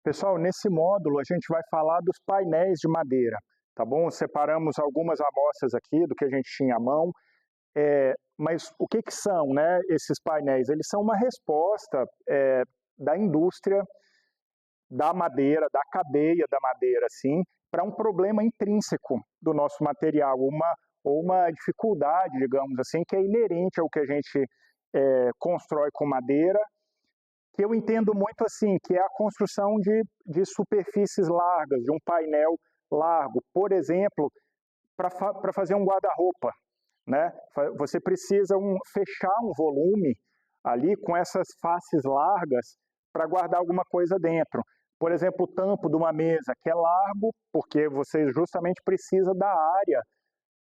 Pessoal, nesse módulo a gente vai falar dos painéis de madeira, tá bom? Separamos algumas amostras aqui do que a gente tinha à mão, mas o que são, né, esses painéis? Eles são uma resposta da indústria da madeira, da cadeia da madeira, assim, para um problema intrínseco do nosso material, uma dificuldade, digamos assim, que é inerente ao que a gente constrói com madeira, que eu entendo muito assim, que é a construção de superfícies largas, de um painel largo. Por exemplo, para fazer um guarda-roupa, né? Você precisa fechar um volume ali com essas faces largas para guardar alguma coisa dentro. Por exemplo, o tampo de uma mesa, que é largo, porque você justamente precisa da área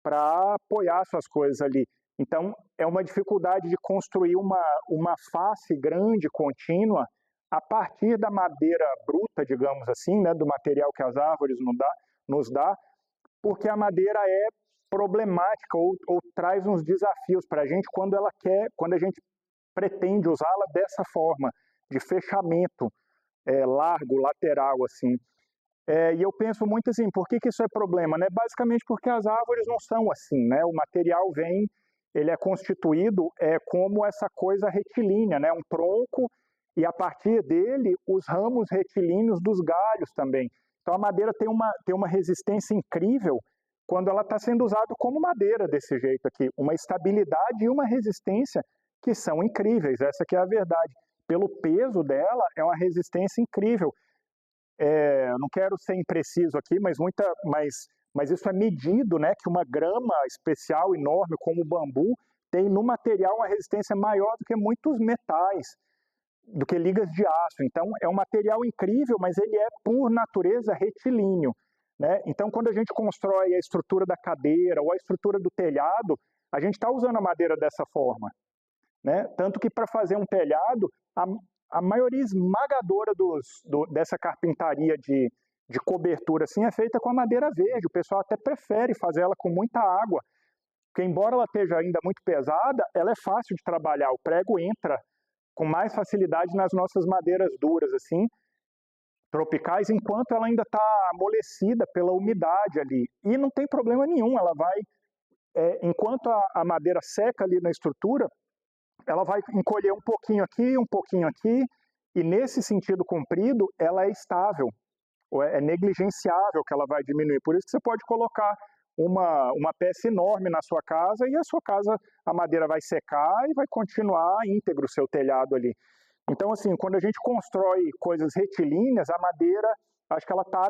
para apoiar suas coisas ali. Então, é uma dificuldade de construir uma face grande, contínua, a partir da madeira bruta, digamos assim, né, do material que as árvores nos dá, porque a madeira é problemática ou traz uns desafios para a gente quando a gente pretende usá-la dessa forma, de fechamento largo, lateral, assim. E eu penso muito assim, por que isso é problema? Né? Basicamente porque as árvores não são assim, né? O material ele é constituído como essa coisa retilínea, né? Um tronco, e a partir dele, os ramos retilíneos dos galhos também. Então a madeira tem uma resistência incrível quando ela está sendo usada como madeira desse jeito aqui. Uma estabilidade e uma resistência que são incríveis, essa que é a verdade. Pelo peso dela, é uma resistência incrível. Não quero ser impreciso aqui, mas isso é medido, né, que uma grama especial, enorme, como o bambu, tem no material uma resistência maior do que muitos metais, do que ligas de aço. Então, é um material incrível, mas ele é, por natureza, retilíneo. Né? Então, quando a gente constrói a estrutura da cadeira ou a estrutura do telhado, a gente está usando a madeira dessa forma. Né? Tanto que para fazer um telhado, a maioria esmagadora dessa carpintaria de cobertura assim, é feita com a madeira verde. O pessoal até prefere fazer ela com muita água, porque embora ela esteja ainda muito pesada, ela é fácil de trabalhar. O prego entra com mais facilidade nas nossas madeiras duras, assim, tropicais, enquanto ela ainda está amolecida pela umidade ali. E não tem problema nenhum, ela vai, enquanto a madeira seca ali na estrutura, ela vai encolher um pouquinho aqui, e nesse sentido comprido, ela é estável, é negligenciável que ela vai diminuir. Por isso que você pode colocar uma peça enorme na sua casa, e a sua casa, a madeira vai secar e vai continuar íntegro o seu telhado ali. Então, assim, quando a gente constrói coisas retilíneas, a madeira, acho que ela está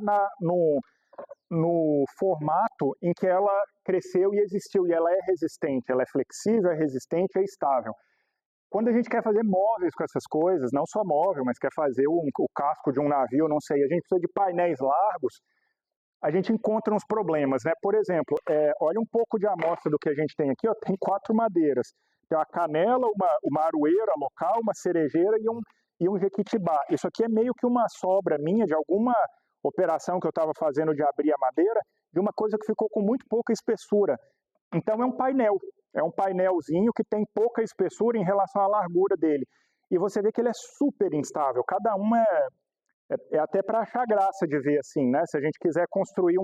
no formato em que ela cresceu e existiu, e ela é resistente, ela é flexível, é resistente, é estável. Quando a gente quer fazer móveis com essas coisas, não só móvel, mas quer fazer o casco de um navio, não sei, a gente precisa de painéis largos, a gente encontra uns problemas, né? Por exemplo, olha um pouco de amostra do que a gente tem aqui, ó, tem 4 madeiras. Tem uma canela, uma aroeira local, uma cerejeira e um jequitibá. Isso aqui é meio que uma sobra minha de alguma operação que eu estava fazendo de abrir a madeira, de uma coisa que ficou com muito pouca espessura. Então é um painelzinho que tem pouca espessura em relação à largura dele. E você vê que ele é super instável, cada uma é até para achar graça de ver assim, né? Se a gente quiser construir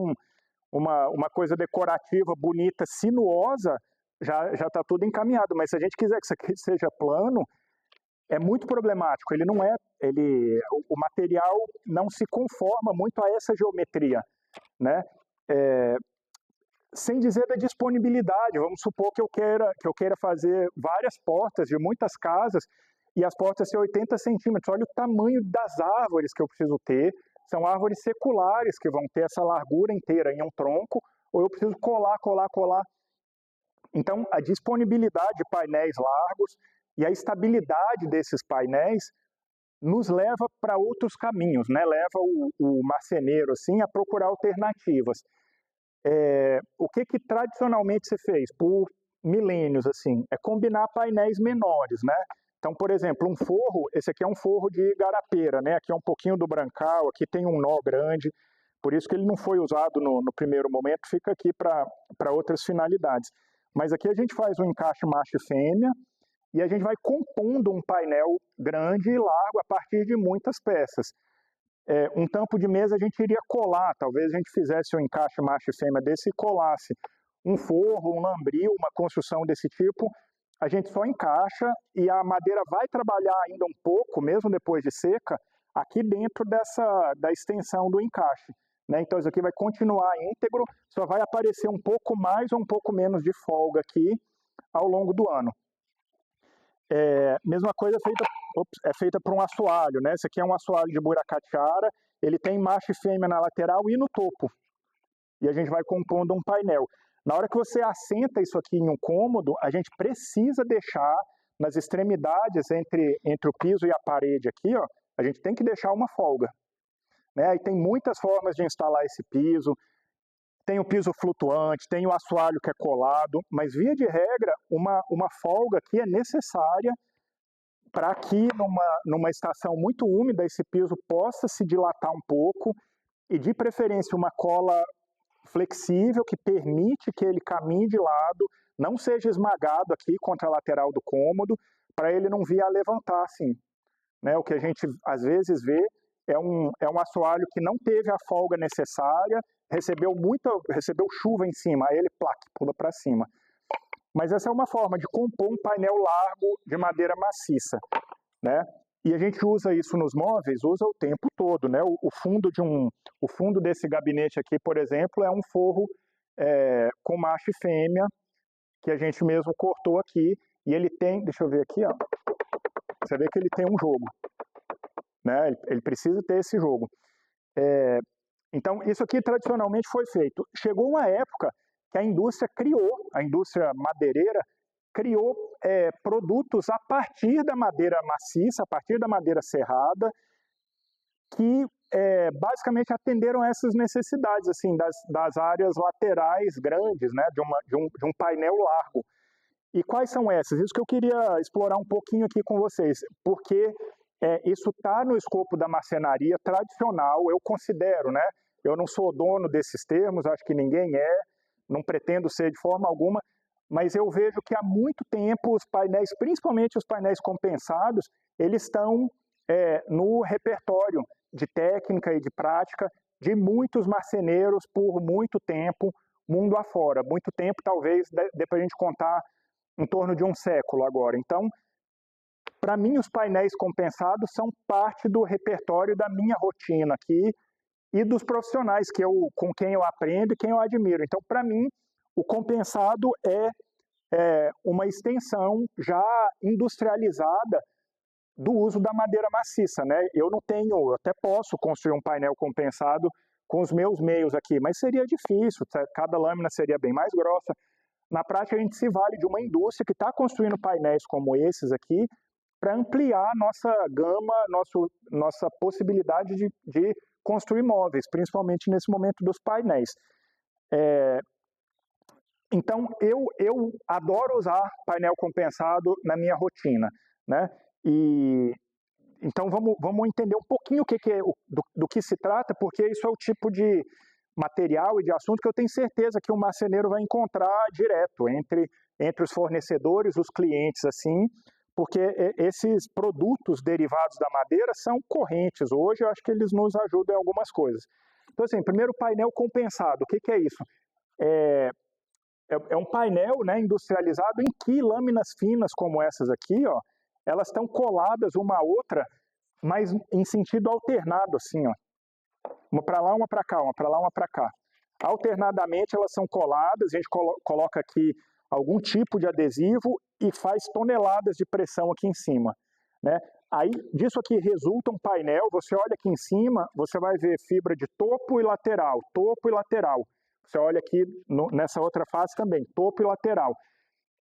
uma coisa decorativa, bonita, sinuosa, já está tudo encaminhado, mas se a gente quiser que isso aqui seja plano, é muito problemático. Ele não o material não se conforma muito a essa geometria, né? Sem dizer da disponibilidade, vamos supor que eu queira fazer várias portas de muitas casas e as portas ser 80 centímetros. Olha o tamanho das árvores que eu preciso ter. São árvores seculares que vão ter essa largura inteira em um tronco, ou eu preciso colar. Então, a disponibilidade de painéis largos e a estabilidade desses painéis nos leva para outros caminhos, né? Leva o marceneiro assim, a procurar alternativas. O que tradicionalmente se fez por milênios assim, é combinar painéis menores, né? Então, por exemplo, um forro, esse aqui é um forro de garapeira, né? Aqui é um pouquinho do brancal, aqui tem um nó grande. Por isso que ele não foi usado no primeiro momento, fica aqui para outras finalidades. Mas aqui a gente faz um encaixe macho e fêmea, e a gente vai compondo um painel grande e largo a partir de muitas peças. Um tampo de mesa a gente iria colar, talvez a gente fizesse um encaixe macho e fêmea desse e colasse um forro, um lambril, uma construção desse tipo, a gente só encaixa e a madeira vai trabalhar ainda um pouco, mesmo depois de seca, aqui dentro da extensão do encaixe. Né? Então isso aqui vai continuar íntegro, só vai aparecer um pouco mais ou um pouco menos de folga aqui ao longo do ano. Mesma coisa é feita por um assoalho, né? Esse aqui é um assoalho de buracatiara, ele tem macho e fêmea na lateral e no topo. E a gente vai compondo um painel. Na hora que você assenta isso aqui em um cômodo, a gente precisa deixar nas extremidades entre o piso e a parede aqui, ó, a gente tem que deixar uma folga. Né? E tem muitas formas de instalar esse piso. Tem o piso flutuante, tem o assoalho que é colado, mas via de regra, uma folga aqui é necessária para que numa estação muito úmida esse piso possa se dilatar um pouco e de preferência uma cola flexível que permite que ele caminhe de lado, não seja esmagado aqui contra a lateral do cômodo, para ele não vir a levantar assim. Né? O que a gente às vezes vê é um assoalho que não teve a folga necessária, recebeu chuva em cima, aí ele pula para cima. Mas essa é uma forma de compor um painel largo de madeira maciça, né? E a gente usa isso nos móveis, usa o tempo todo, né? O fundo desse gabinete aqui, por exemplo, é um forro com macho e fêmea, que a gente mesmo cortou aqui, e ele tem, deixa eu ver aqui, ó, você vê que ele tem um jogo, né? Ele precisa ter esse jogo. Então, isso aqui tradicionalmente foi feito. Chegou uma época que a indústria madeireira criou produtos a partir da madeira maciça, a partir da madeira serrada, que basicamente atenderam essas necessidades assim, das áreas laterais grandes, né, de um painel largo. E quais são essas? Isso que eu queria explorar um pouquinho aqui com vocês, porque isso está no escopo da marcenaria tradicional, eu considero, né? Eu não sou dono desses termos, acho que ninguém não pretendo ser de forma alguma, mas eu vejo que há muito tempo os painéis, principalmente os painéis compensados, eles estão no repertório de técnica e de prática de muitos marceneiros por muito tempo, mundo afora. Muito tempo, talvez, dê para a gente contar em torno de um século agora. Então, para mim, os painéis compensados são parte do repertório da minha rotina aqui e dos profissionais com quem eu aprendo e quem eu admiro. Então, para mim, o compensado é uma extensão já industrializada do uso da madeira maciça, né? Eu até posso construir um painel compensado com os meus meios aqui, mas seria difícil, cada lâmina seria bem mais grossa. Na prática, a gente se vale de uma indústria que está construindo painéis como esses aqui para ampliar nossa gama, nossa possibilidade de construir móveis, principalmente nesse momento dos painéis. Então, eu adoro usar painel compensado na minha rotina, né? Então, vamos entender um pouquinho do que se trata, porque isso é o tipo de material e de assunto que eu tenho certeza que o marceneiro vai encontrar direto entre os fornecedores, os clientes, assim, porque esses produtos derivados da madeira são correntes. Hoje, eu acho que eles nos ajudam em algumas coisas. Então, assim, primeiro, painel compensado. O que é isso? É um painel, né, industrializado em que lâminas finas como essas aqui, ó, elas estão coladas uma à outra, mas em sentido alternado, assim, ó. Uma para lá, uma para cá, uma para lá, uma para cá. Alternadamente elas são coladas, a gente coloca aqui algum tipo de adesivo e faz toneladas de pressão aqui em cima, né? Aí disso aqui resulta um painel, você olha aqui em cima, você vai ver fibra de topo e lateral, topo e lateral. Você olha aqui nessa outra face também, topo e lateral.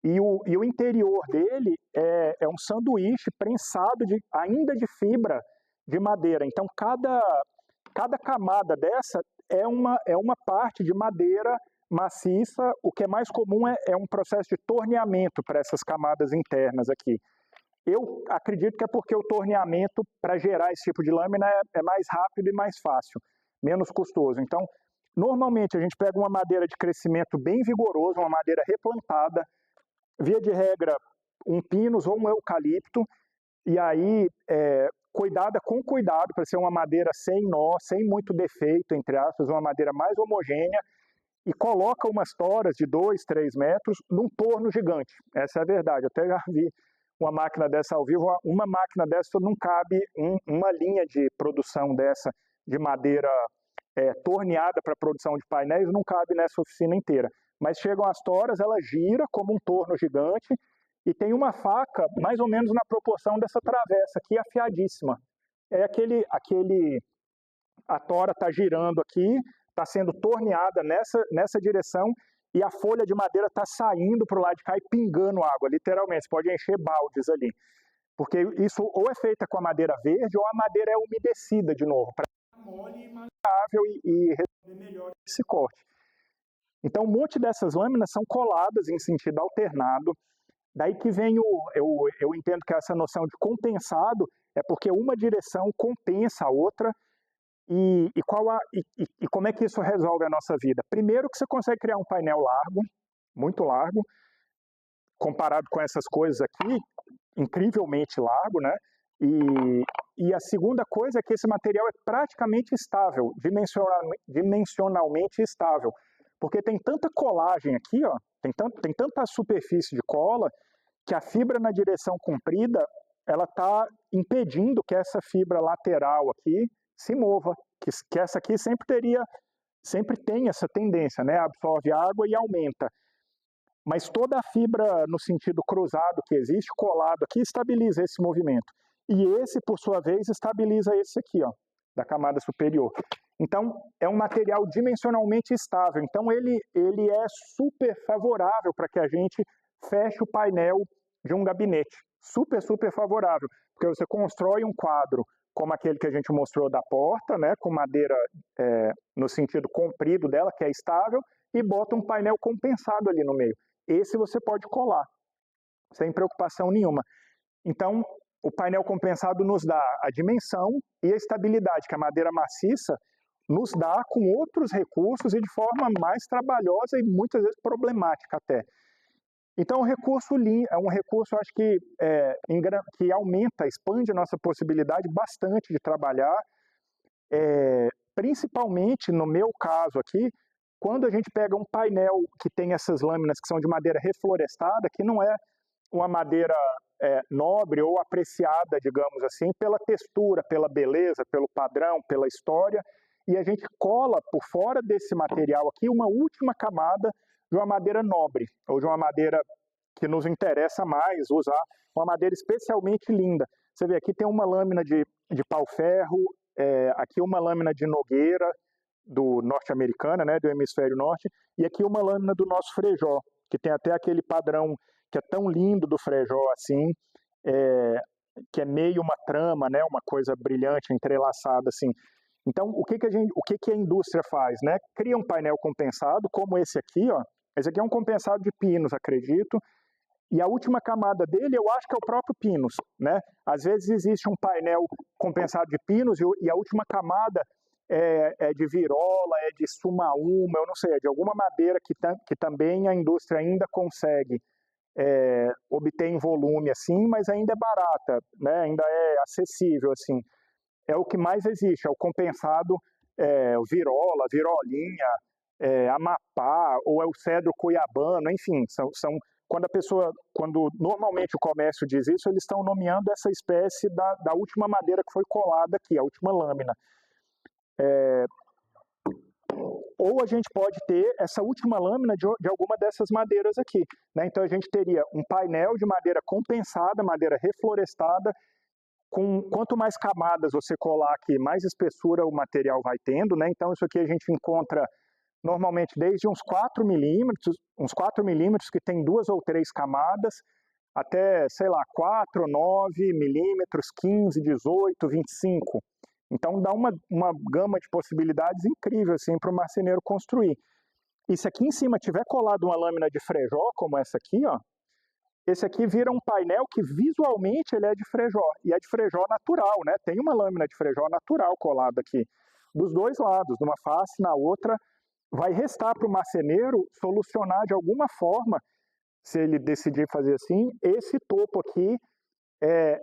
E o interior dele é um sanduíche prensado ainda de fibra de madeira. Então, cada camada dessa é uma parte de madeira maciça. O que é mais comum é um processo de torneamento para essas camadas internas aqui. Eu acredito que é porque o torneamento, para gerar esse tipo de lâmina, é mais rápido e mais fácil. menos custoso. Então, normalmente a gente pega uma madeira de crescimento bem vigoroso, uma madeira replantada, via de regra um pinus ou um eucalipto, e aí cuidada com cuidado para ser uma madeira sem nó, sem muito defeito, entre aspas, uma madeira mais homogênea, e coloca umas toras de 2, 3 metros num torno gigante. Essa é a verdade. Eu até já vi uma máquina dessa ao vivo, uma máquina dessa não cabe, uma linha de produção dessa de madeira torneada para produção de painéis não cabe nessa oficina inteira. Mas chegam as toras, ela gira como um torno gigante e tem uma faca mais ou menos na proporção dessa travessa aqui, afiadíssima. É a tora está girando aqui, está sendo torneada nessa direção e a folha de madeira está saindo para o lado de cá e pingando água, literalmente. Você pode encher baldes ali. Porque isso ou é feita com a madeira verde ou a madeira é umedecida de novo, para ficar mole e maleável e resolver melhor esse corte. Então, um monte dessas lâminas são coladas em sentido alternado. Daí que vem eu entendo que essa noção de compensado é porque uma direção compensa a outra. E como é que isso resolve a nossa vida? Primeiro que você consegue criar um painel largo, muito largo, comparado com essas coisas aqui, incrivelmente largo, né? E a segunda coisa é que esse material é praticamente estável, dimensionalmente estável, porque tem tanta colagem aqui, ó, tem tanta superfície de cola, que a fibra na direção comprida, ela está impedindo que essa fibra lateral aqui se mova, que essa aqui sempre tem essa tendência, né? Absorve água e aumenta. Mas toda a fibra no sentido cruzado que existe, colado aqui, estabiliza esse movimento. E esse, por sua vez, estabiliza esse aqui, ó, da camada superior. Então, é um material dimensionalmente estável. Então, ele é super favorável para que a gente feche o painel de um gabinete. Super, super favorável. Porque você constrói um quadro como aquele que a gente mostrou da porta, né, com madeira no sentido comprido dela, que é estável, e bota um painel compensado ali no meio. Esse você pode colar, sem preocupação nenhuma. Então, o painel compensado nos dá a dimensão e a estabilidade que a madeira maciça nos dá com outros recursos e de forma mais trabalhosa e muitas vezes problemática até. Então, é um recurso, acho que aumenta, expande a nossa possibilidade bastante de trabalhar, principalmente no meu caso aqui, quando a gente pega um painel que tem essas lâminas que são de madeira reflorestada, que não é uma madeira nobre ou apreciada, digamos assim, pela textura, pela beleza, pelo padrão, pela história, e a gente cola por fora desse material aqui uma última camada de uma madeira nobre, ou de uma madeira que nos interessa mais usar, uma madeira especialmente linda. Você vê, aqui tem uma lâmina de pau-ferro, aqui uma lâmina de nogueira, do norte-americana, né, do hemisfério norte, e aqui uma lâmina do nosso frejó, que tem até aquele padrão que é tão lindo do frejó assim, que é meio uma trama, né, uma coisa brilhante, entrelaçada assim. Então, o que a indústria faz, né? Cria um painel compensado, como esse aqui, ó. Esse aqui é um compensado de pinos, acredito, e a última camada dele, eu acho que é o próprio pinus, né? Às vezes existe um painel compensado de pinos e a última camada é de virola, é de sumaúma, eu não sei, é de alguma madeira que também a indústria ainda consegue obter em volume assim, mas ainda é barata, né? Ainda é acessível assim. É o que mais existe, é o compensado o virola, virolinha, amapá, ou é o cedro cuiabano, enfim, quando normalmente o comércio diz isso, eles estão nomeando essa espécie da última madeira que foi colada aqui, a última lâmina. Ou a gente pode ter essa última lâmina de alguma dessas madeiras aqui, né? Então a gente teria um painel de madeira compensada, madeira reflorestada, quanto mais camadas você colar aqui, mais espessura o material vai tendo, né? Então isso aqui a gente encontra normalmente desde uns 4 milímetros, que tem 2 ou 3 camadas, até, sei lá, 4, 9 milímetros, 15, 18, 25. Então dá uma gama de possibilidades incrível assim, para o marceneiro construir. E se aqui em cima tiver colado uma lâmina de frejó, como essa aqui, ó, esse aqui vira um painel que visualmente ele é de frejó, e é de frejó natural, né? Tem uma lâmina de frejó natural colada aqui. dos dois lados, numa face, na outra, vai restar para o marceneiro solucionar de alguma forma, se ele decidir fazer assim, esse topo aqui,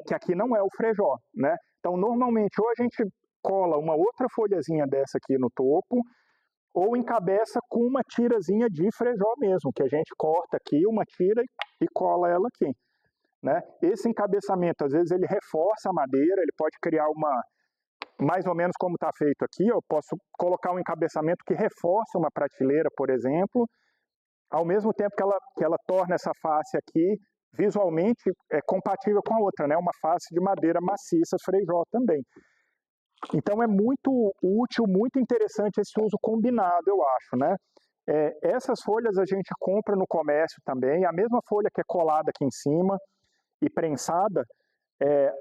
que aqui não é o frejó, né? Então, normalmente, ou a gente cola uma outra folhazinha dessa aqui no topo, ou encabeça com uma tirazinha de frejó mesmo, que a gente corta aqui uma tira e cola ela aqui, né? Esse encabeçamento, às vezes, ele reforça a madeira, ele pode criar uma, mais ou menos como está feito aqui, eu posso colocar um encabeçamento que reforça uma prateleira, por exemplo, ao mesmo tempo que ela torna essa face aqui visualmente compatível com a outra, né? Uma face de madeira maciça, frejó também. Então é muito útil, muito interessante esse uso combinado, eu acho, né? Essas folhas a gente compra no comércio também, a mesma folha que é colada aqui em cima e prensada,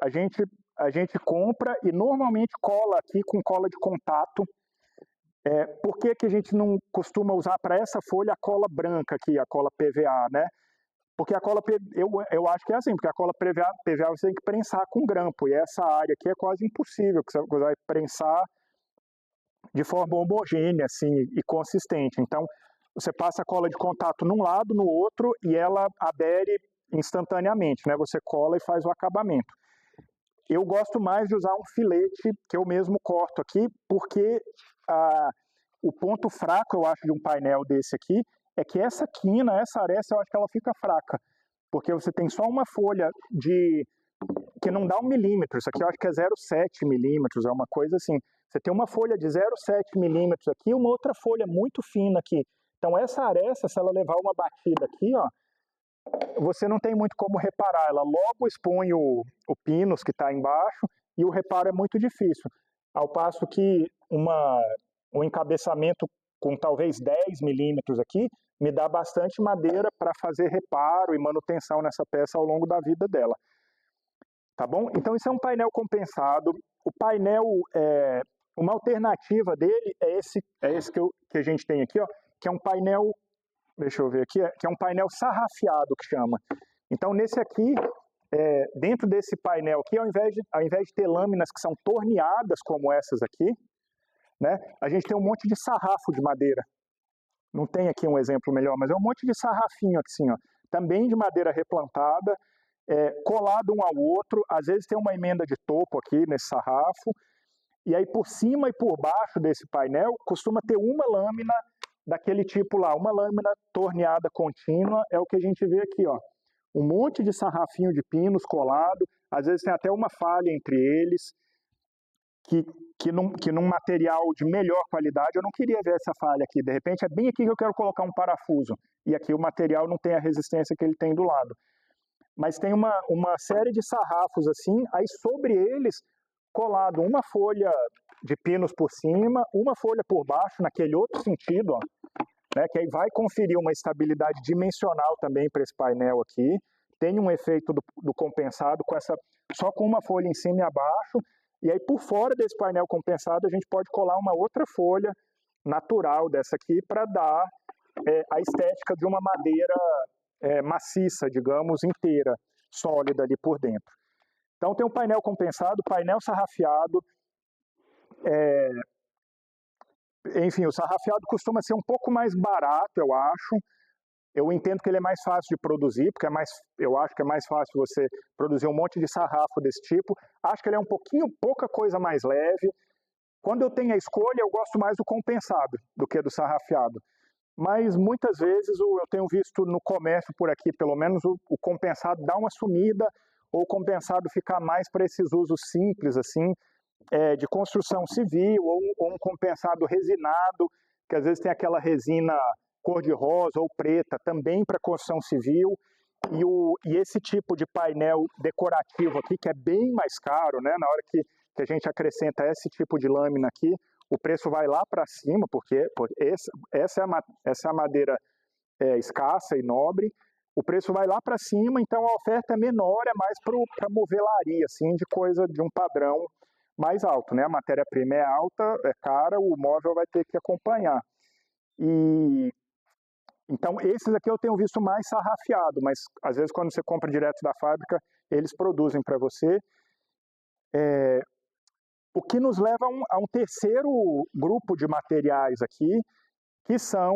a gente compra e normalmente cola aqui com cola de contato. Por que a gente não costuma usar para essa folha a cola branca aqui, a cola PVA, né? Porque a cola, eu acho que é assim, porque a cola PVA você tem que prensar com grampo, e essa área aqui é quase impossível, que você vai prensar de forma homogênea, assim, e consistente. Então, você passa a cola de contato num lado, no outro, e ela adere instantaneamente, né? Você cola e faz o acabamento. Eu gosto mais de usar um filete que eu mesmo corto aqui, porque o ponto fraco, eu acho, de um painel desse aqui, é que essa quina, essa aresta, eu acho que ela fica fraca, porque você tem só uma folha que não dá 1 milímetro, isso aqui eu acho que é 0,7 milímetros, é uma coisa assim. Você tem uma folha de 0,7 milímetros aqui e uma outra folha muito fina aqui. Então essa aresta, se ela levar uma batida aqui, ó, você não tem muito como reparar, ela logo expõe o pinus que está embaixo e o reparo é muito difícil. Ao passo que um encabeçamento com talvez 10 milímetros aqui, me dá bastante madeira para fazer reparo e manutenção nessa peça ao longo da vida dela. Tá bom? Então isso é um painel compensado. O painel, uma alternativa dele é esse que a gente tem aqui, ó, que é um painel, deixa eu ver aqui, que é um painel sarrafiado que chama. Então nesse aqui, dentro desse painel aqui, ao invés de ter lâminas que são torneadas como essas aqui, né, a gente tem um monte de sarrafo de madeira. Não tem aqui um exemplo melhor, mas é um monte de sarrafinho assim, ó, também de madeira replantada, colado um ao outro, às vezes tem uma emenda de topo aqui nesse sarrafo, e aí por cima e por baixo desse painel costuma ter uma lâmina daquele tipo lá, uma lâmina torneada contínua, é o que a gente vê aqui, ó, um monte de sarrafinho de pinos colado, às vezes tem até uma falha entre eles, que num material de melhor qualidade eu não queria ver essa falha aqui, de repente é bem aqui que eu quero colocar um parafuso, e aqui o material não tem a resistência que ele tem do lado. Mas tem uma série de sarrafos assim, aí sobre eles colado uma folha de pinos por cima, uma folha por baixo, naquele outro sentido, ó, né, que aí vai conferir uma estabilidade dimensional também para esse painel aqui, tem um efeito do compensado só com uma folha em cima e abaixo, e aí por fora desse painel compensado a gente pode colar uma outra folha natural dessa aqui para dar a estética de uma madeira maciça, digamos, inteira, sólida ali por dentro. Então tem um painel compensado, painel sarrafiado, enfim, o sarrafiado costuma ser um pouco mais barato, eu acho. Eu entendo que ele é mais fácil de produzir, porque eu acho que é mais fácil você produzir um monte de sarrafo desse tipo. Acho que ele é pouca coisa mais leve. Quando eu tenho a escolha, eu gosto mais do compensado do que do sarrafiado. Mas muitas vezes eu tenho visto no comércio por aqui, pelo menos o compensado dá uma sumida, ou o compensado ficar mais para esses usos simples, assim, de construção civil, ou um compensado resinado, que às vezes tem aquela resina cor-de-rosa ou preta, também para construção civil, e esse tipo de painel decorativo aqui, que é bem mais caro, né, na hora que a gente acrescenta esse tipo de lâmina aqui, o preço vai lá para cima, porque essa é a madeira escassa e nobre, o preço vai lá para cima, então a oferta é menor, é mais para movelaria, assim, de coisa de um padrão mais alto, né? A matéria-prima é alta, é cara, o móvel vai ter que acompanhar. Então esses aqui eu tenho visto mais sarrafiado, mas às vezes quando você compra direto da fábrica, eles produzem para você. O que nos leva a um terceiro grupo de materiais aqui, que são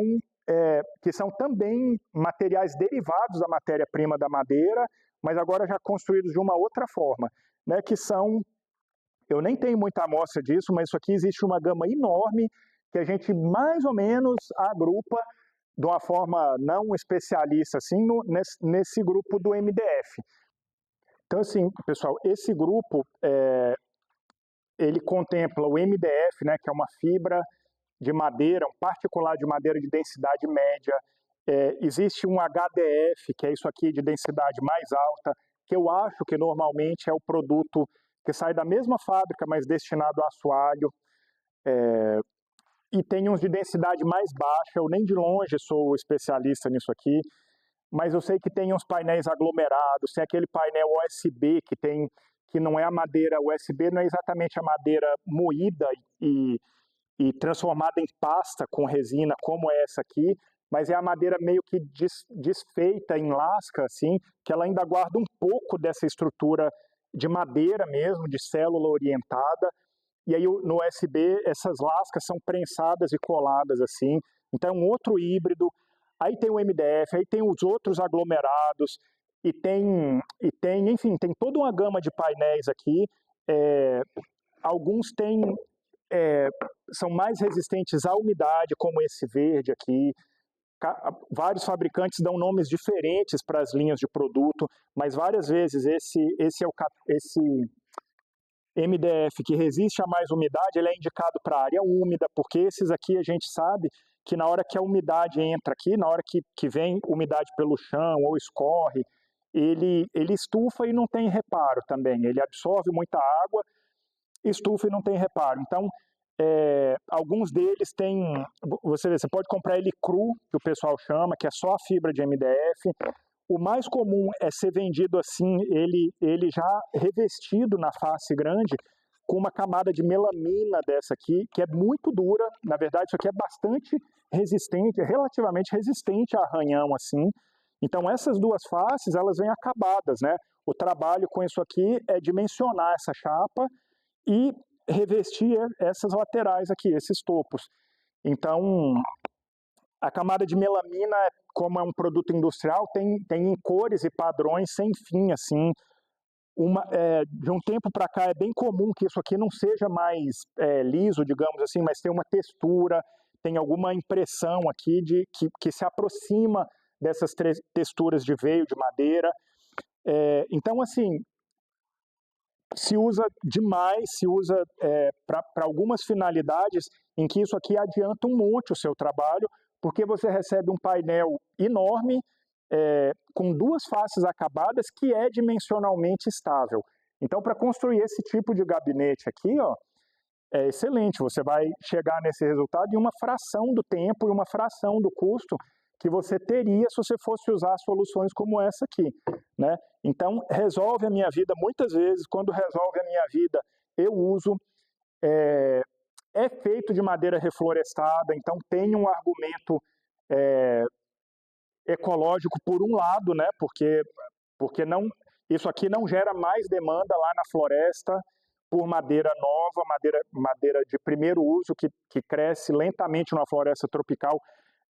também materiais derivados da matéria-prima da madeira, mas agora já construídos de uma outra forma, né, que são, eu nem tenho muita amostra disso, mas isso aqui existe uma gama enorme que a gente mais ou menos agrupa de uma forma não especialista assim, nesse grupo do MDF. Então, assim, pessoal, esse grupo, ele contempla o MDF, né, que é uma fibra de madeira, um particular de madeira de densidade média. Existe um HDF, que é isso aqui de densidade mais alta, que eu acho que normalmente é o produto que sai da mesma fábrica, mas destinado a assoalho. E tem uns de densidade mais baixa, eu nem de longe sou especialista nisso aqui, mas eu sei que tem uns painéis aglomerados, tem aquele painel OSB que não é a madeira, USB não é exatamente a madeira moída e transformada em pasta com resina, como é essa aqui, mas é a madeira meio que desfeita em lasca, assim, que ela ainda guarda um pouco dessa estrutura de madeira mesmo, de célula orientada, e aí no USB essas lascas são prensadas e coladas assim, então é um outro híbrido. Aí tem o MDF, aí tem os outros aglomerados, enfim, tem toda uma gama de painéis aqui, alguns são mais resistentes à umidade, como esse verde aqui. Vários fabricantes dão nomes diferentes para as linhas de produto, mas várias vezes esse MDF que resiste a mais umidade, ele é indicado para área úmida, porque esses aqui a gente sabe que na hora que a umidade entra aqui, na hora que vem umidade pelo chão ou escorre, ele estufa e não tem reparo também, ele absorve muita água, estufa e não tem reparo. Então, alguns deles têm, você pode comprar ele cru, que o pessoal chama, que é só a fibra de MDF. O mais comum é ser vendido assim, ele já revestido na face grande, com uma camada de melamina dessa aqui, que é muito dura. Na verdade, isso aqui é bastante resistente, relativamente resistente a arranhão assim. Então, essas duas faces, elas vêm acabadas, né? O trabalho com isso aqui é dimensionar essa chapa e revestir essas laterais aqui, esses topos. Então, a camada de melamina, como é um produto industrial, tem em cores e padrões sem fim, assim. De um tempo para cá é bem comum que isso aqui não seja mais liso, digamos assim, mas tem uma textura, tem alguma impressão aqui que se aproxima dessas texturas de veio, de madeira. Então, assim, se usa demais, se usa para algumas finalidades em que isso aqui adianta um monte o seu trabalho, porque você recebe um painel enorme, com duas faces acabadas, que é dimensionalmente estável. Então, para construir esse tipo de gabinete aqui, ó, é excelente, você vai chegar nesse resultado em uma fração do tempo e uma fração do custo que você teria se você fosse usar soluções como essa aqui, né? Então, resolve a minha vida muitas vezes. Quando resolve a minha vida, eu uso. É feito de madeira reflorestada, então tem um argumento ecológico por um lado, né? Porque isso aqui não gera mais demanda lá na floresta por madeira nova, madeira de primeiro uso que cresce lentamente numa floresta tropical.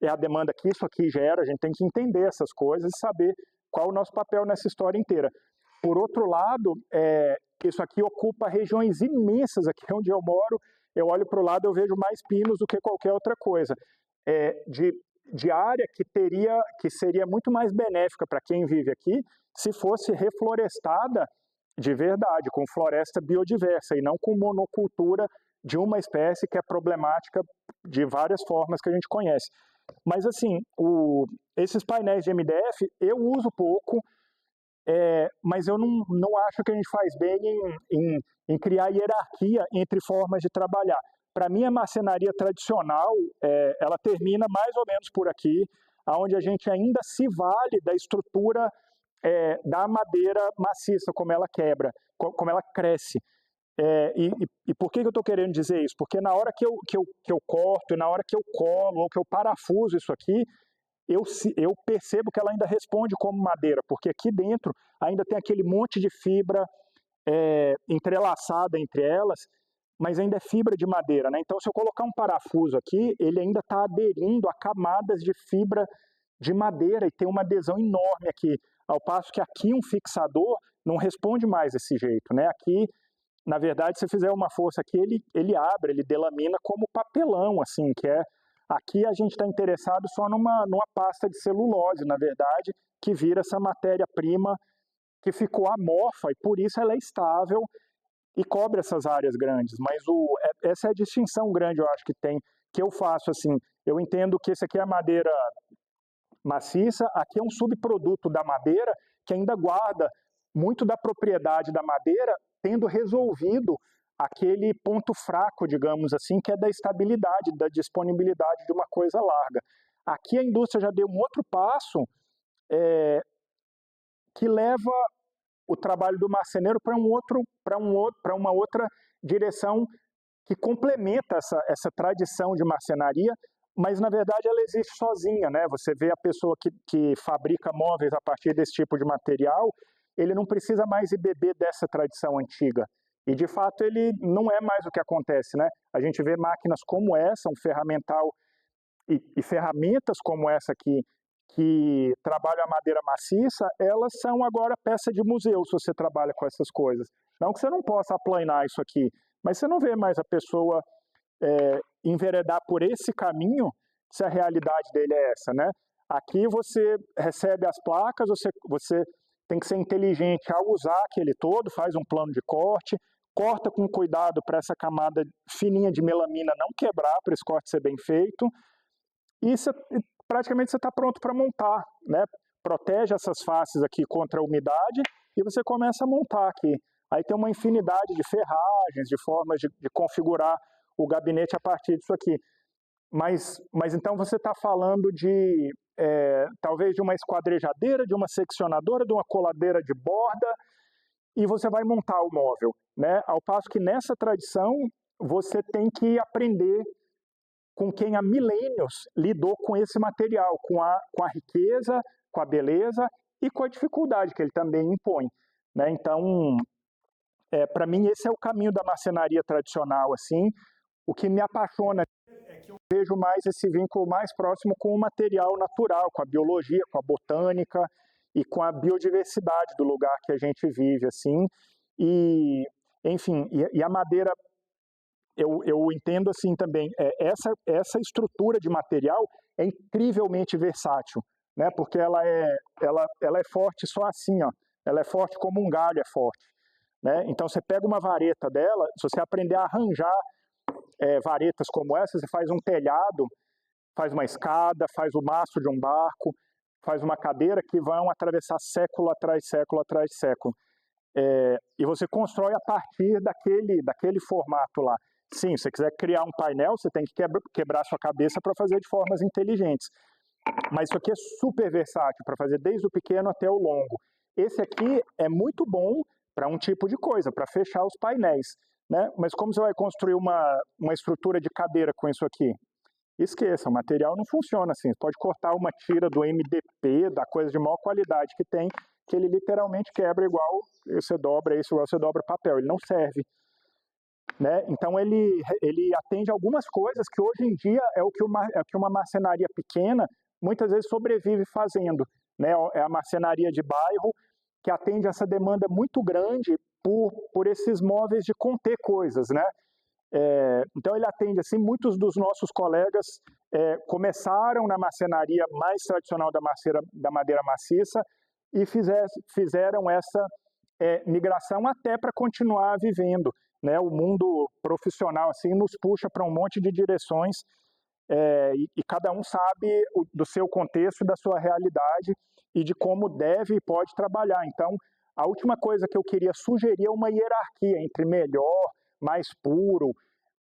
É a demanda que isso aqui gera, a gente tem que entender essas coisas e saber qual é o nosso papel nessa história inteira. Por outro lado, isso aqui ocupa regiões imensas aqui onde eu moro, eu olho para o lado eu vejo mais pinos do que qualquer outra coisa. De área que seria muito mais benéfica para quem vive aqui se fosse reflorestada de verdade, com floresta biodiversa e não com monocultura de uma espécie que é problemática de várias formas que a gente conhece. Mas assim, esses painéis de MDF eu uso pouco, mas eu não acho que a gente faz bem em criar hierarquia entre formas de trabalhar. Para mim, a marcenaria tradicional, ela termina mais ou menos por aqui, onde a gente ainda se vale da estrutura da madeira maciça, como ela quebra, como ela cresce. E por que eu estou querendo dizer isso? Porque na hora que eu corto, e na hora que eu colo, ou que eu parafuso isso aqui, eu percebo que ela ainda responde como madeira, porque aqui dentro ainda tem aquele monte de fibra entrelaçada entre elas, mas ainda é fibra de madeira, né? Então, se eu colocar um parafuso aqui, ele ainda está aderindo a camadas de fibra de madeira e tem uma adesão enorme aqui, ao passo que aqui um fixador não responde mais desse jeito, né? Aqui, na verdade, se fizer uma força aqui, ele abre, ele delamina como papelão, assim, que é... Aqui a gente está interessado só numa pasta de celulose, na verdade, que vira essa matéria-prima que ficou amorfa e por isso ela é estável e cobre essas áreas grandes. Mas essa é a distinção grande, eu acho, que eu faço, assim. Eu entendo que esse aqui é a madeira maciça, aqui é um subproduto da madeira que ainda guarda muito da propriedade da madeira, tendo resolvido aquele ponto fraco, digamos assim, que é da estabilidade, da disponibilidade de uma coisa larga. Aqui a indústria já deu um outro passo que leva o trabalho do marceneiro para uma outra direção que complementa essa tradição de marcenaria, mas na verdade ela existe sozinha, né? Você vê a pessoa que fabrica móveis a partir desse tipo de material, ele não precisa mais ir beber dessa tradição antiga. E de fato ele não é mais o que acontece, né? A gente vê máquinas como essa, um ferramental e ferramentas como essa aqui, que trabalham a madeira maciça, elas são agora peça de museu se você trabalha com essas coisas. Não que você não possa aplanar isso aqui, mas você não vê mais a pessoa enveredar por esse caminho se a realidade dele é essa, né? Aqui você recebe as placas, você tem que ser inteligente ao usar aquele todo, faz um plano de corte, corta com cuidado para essa camada fininha de melamina não quebrar, para esse corte ser bem feito, e praticamente você está pronto para montar, né? Protege essas faces aqui contra a umidade e você começa a montar aqui. Aí tem uma infinidade de ferragens, de formas de configurar o gabinete a partir disso aqui. Mas então você está falando de, talvez de uma esquadrejadeira, de uma seccionadora, de uma coladeira de borda, e você vai montar o móvel, né? Ao passo que nessa tradição você tem que aprender com quem há milênios lidou com esse material, com a riqueza, com a beleza e com a dificuldade que ele também impõe, né? Então, para mim, esse é o caminho da marcenaria tradicional, assim. O que me apaixona é que eu vejo mais esse vínculo mais próximo com o material natural, com a biologia, com a botânica e com a biodiversidade do lugar que a gente vive, assim. E, enfim, e a madeira, eu entendo assim também, essa estrutura de material é incrivelmente versátil, né? Porque ela é forte só assim, ó. Ela é forte como um galho é forte, né? Então você pega uma vareta dela, se você aprender a arranjar varetas como essa, você faz um telhado, faz uma escada, faz o mastro de um barco, faz uma cadeira que vão atravessar século atrás século atrás século. E você constrói a partir daquele formato lá. Sim, se você quiser criar um painel, você tem que quebrar sua cabeça para fazer de formas inteligentes. Mas isso aqui é super versátil, para fazer desde o pequeno até o longo. Esse aqui é muito bom para um tipo de coisa, para fechar os painéis, né? Mas como você vai construir uma estrutura de cadeira com isso aqui? Esqueça, o material não funciona assim. Você pode cortar uma tira do MDP, da coisa de maior qualidade que tem, que ele literalmente quebra igual você dobra isso, igual você dobra papel. Ele não serve, né? Então ele atende algumas coisas que hoje em dia é o que uma marcenaria pequena muitas vezes sobrevive fazendo, né? É a marcenaria de bairro que atende essa demanda muito grande por esses móveis de conter coisas, né? Então ele atende assim, muitos dos nossos colegas começaram na marcenaria mais tradicional da madeira maciça e fizeram essa migração até para continuar vivendo, né? O mundo profissional assim nos puxa para um monte de direções e cada um sabe do seu contexto, da sua realidade e de como deve e pode trabalhar. Então, a última coisa que eu queria sugerir é uma hierarquia entre melhor, mais puro,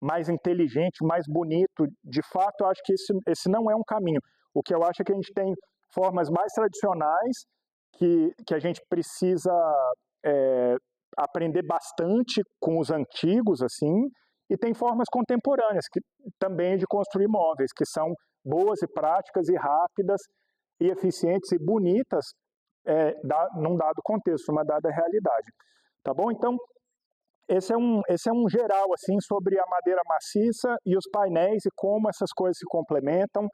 mais inteligente, mais bonito. De fato, eu acho que esse não é um caminho. O que eu acho é que a gente tem formas mais tradicionais que a gente precisa aprender bastante com os antigos, assim, e tem formas contemporâneas que também de construir móveis, que são boas e práticas e rápidas e eficientes e bonitas num dado contexto, numa dada realidade. Tá bom? Então, Esse é um geral assim sobre a madeira maciça e os painéis e como essas coisas se complementam.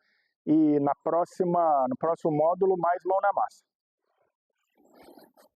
E no próximo módulo, mais mão na massa.